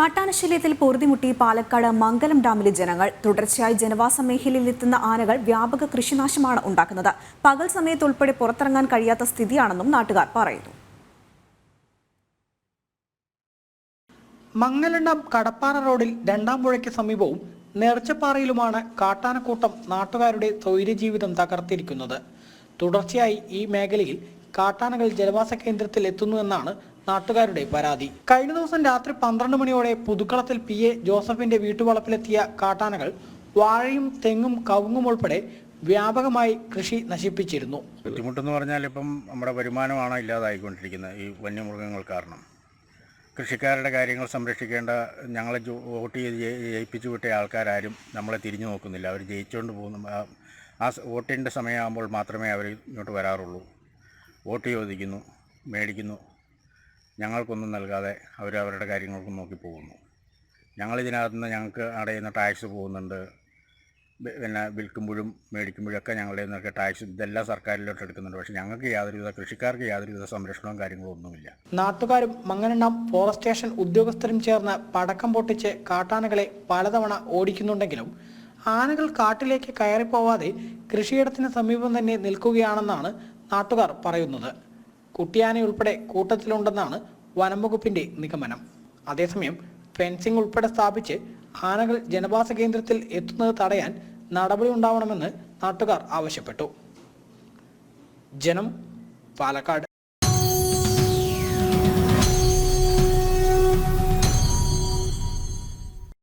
കാട്ടാനശല്യത്തിൽ പൊറുതിമുട്ടി പാലക്കാട് മംഗലം ഡാമിലെ ജനങ്ങൾ. തുടർച്ചയായി ജനവാസ മേഖലയിലെത്തുന്ന ആനകൾ വ്യാപക കൃഷിനാശമാണ് ഉണ്ടാക്കുന്നത്. പകൽ സമയത്ത് ഉൾപ്പെടെ പുറത്തിറങ്ങാൻ കഴിയാത്ത സ്ഥിതിയാണെന്നും നാട്ടുകാർ പറയുന്നു. മംഗലം ഡാം കടപ്പാറ റോഡിൽ രണ്ടാം പുഴയ്ക്ക് സമീപവും നേർച്ചപ്പാറയിലുമാണ് കാട്ടാനക്കൂട്ടം നാട്ടുകാരുടെ സ്വൈര്യജീവിതം തകർത്തിരിക്കുന്നത്. തുടർച്ചയായി ഈ മേഖലയിൽ കാട്ടാനകൾ ജനവാസ കേന്ദ്രത്തിൽ എത്തുന്നുവെന്നാണ് നാട്ടുകാരുടെ പരാതി. കഴിഞ്ഞ ദിവസം രാത്രി 12 മണിയോടെ പുതുക്കളത്തിൽ PA ജോസഫിന്റെ വീട്ടുവളപ്പിലെത്തിയ കാട്ടാനകൾ വാഴയും തെങ്ങും കവുങ്ങും ഉൾപ്പെടെ വ്യാപകമായി കൃഷി നശിപ്പിച്ചിരുന്നു. ബുദ്ധിമുട്ടെന്ന് പറഞ്ഞാൽ ഇപ്പം നമ്മുടെ വരുമാനമാണ് ഇല്ലാതായിക്കൊണ്ടിരിക്കുന്നത് ഈ വന്യമൃഗങ്ങൾ കാരണം. കൃഷിക്കാരുടെ കാര്യങ്ങൾ സംരക്ഷിക്കേണ്ട ഞങ്ങളെ വോട്ട് ചെയ്ത് ജയിപ്പിച്ചു വിട്ട ആൾക്കാരും നമ്മളെ തിരിഞ്ഞു നോക്കുന്നില്ല. അവർ ജയിച്ചുകൊണ്ട് പോകുന്നു. ആ വോട്ടിൻ്റെ സമയമാകുമ്പോൾ മാത്രമേ അവർ ഇങ്ങോട്ട് വരാറുള്ളൂ. വോട്ട് ചോദിക്കുന്നു, മേടിക്കുന്നു, ഞങ്ങൾക്കൊന്നും നൽകാതെ അവർ അവരുടെ കാര്യങ്ങൾക്കും നോക്കി പോകുന്നു. ഞങ്ങളിതിനകത്ത് നിന്ന് ഞങ്ങൾക്ക് അടയുന്ന ടാക്സ് പോകുന്നുണ്ട്. പിന്നെ വിൽക്കുമ്പോഴും മേടിക്കുമ്പോഴൊക്കെ ഞങ്ങളുടെ നിന്നൊക്കെ ടാക്സ് ഇതെല്ലാം സർക്കാരിലോട്ട് എടുക്കുന്നുണ്ട്. പക്ഷേ ഞങ്ങൾക്ക് യാതൊരുവിധ കൃഷിക്കാർക്ക് യാതൊരുവിധ സംരക്ഷണവും കാര്യങ്ങളും ഒന്നുമില്ല. നാട്ടുകാരും മംഗലം ഡാം ഫോറസ്റ്റ് സ്റ്റേഷൻ ഉദ്യോഗസ്ഥരും ചേർന്ന് പടക്കം പൊട്ടിച്ച് കാട്ടാനകളെ പലതവണ ഓടിക്കുന്നുണ്ടെങ്കിലും ആനകൾ കാട്ടിലേക്ക് കയറിപ്പോവാതെ കൃഷിയിടത്തിന് സമീപം തന്നെ നിൽക്കുകയാണെന്നാണ് നാട്ടുകാർ പറയുന്നത്. കുട്ടിയാനയുൾപ്പെടെ കൂട്ടത്തിലുണ്ടെന്നാണ് വനംവകുപ്പിന്റെ നിഗമനം. അതേസമയം ഫെൻസിംഗ് ഉൾപ്പെടെ സ്ഥാപിച്ച് ആനകൾ ജനവാസ കേന്ദ്രത്തിൽ എത്തുന്നത് തടയാൻ നടപടി ഉണ്ടാവണമെന്ന് നാട്ടുകാർ ആവശ്യപ്പെട്ടു. ജനം, പാലക്കാട്.